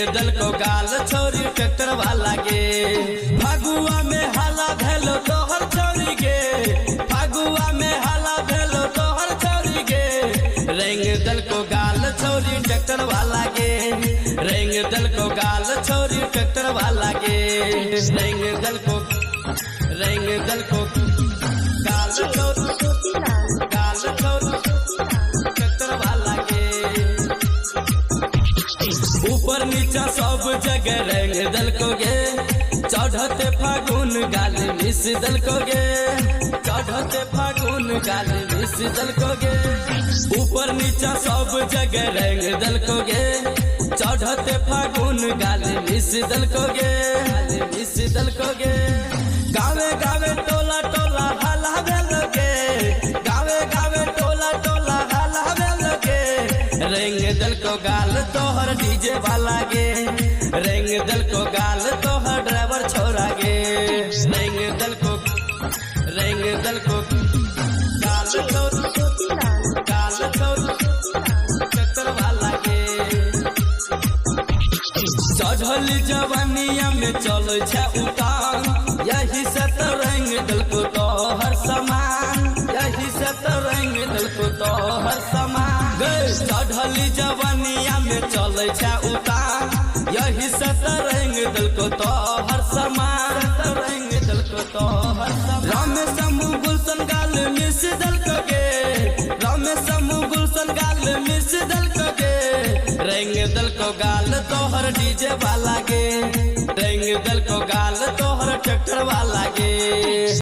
दल को गाल छोरी ट्रैक्टर वाला गे। फगुआ में हाला भेलो तोहर छोरी गे, फगुआ में हाला भेलो तोहर छोरी गे। रेंग दल को गाल छोरी ट्रैक्टर वाला गे, रेंग दल को गाल छोरी ट्रैक्टर वाला गे। रेंग दल को गाल छोरी ट्रैक्टर वाला गे। ऊपर नीचा सब जगह रेंग दल को गे, चढ़ते फागुन गाल मिस दल को गे, चढ़ते फागुन गाल मिस दल को गे। ऊपर नीचा सब जगह रेंग दल को गे, चढ़ते फागुन गाल मिस दल को गे, मिस दल को गे। गावे गावे टोला टोला हाला भेल गे, गावे गावे टोला टोला हाला भेल गे। रेंग दल को गाल तोहर डीजे वाला गे, रेंग दल को गाल तोहर ड्राइवर छोरा गे। रेंग दल को गाल ट्रैक्टर वाला गे। चढ़ल जवानिया में चलो छे उतान, यही से तो रेंग दल को तोहर समान, यही से तो रेंग दल को तोहर समान। चढ़ल जवानिया में चले छे उतान, यही से तो रेंग दल को तोहर समान, रेंग दल को तोहर समान। रमेश समूह गुलशन गाल मिस दल को गे, रमेश समूह गुलशन गाल मिस दल को गे। रेंग दल को गाल तोहर डीजे वाला गे, रेंग दल को गाल तोहर ट्रैक्टर वाला गे।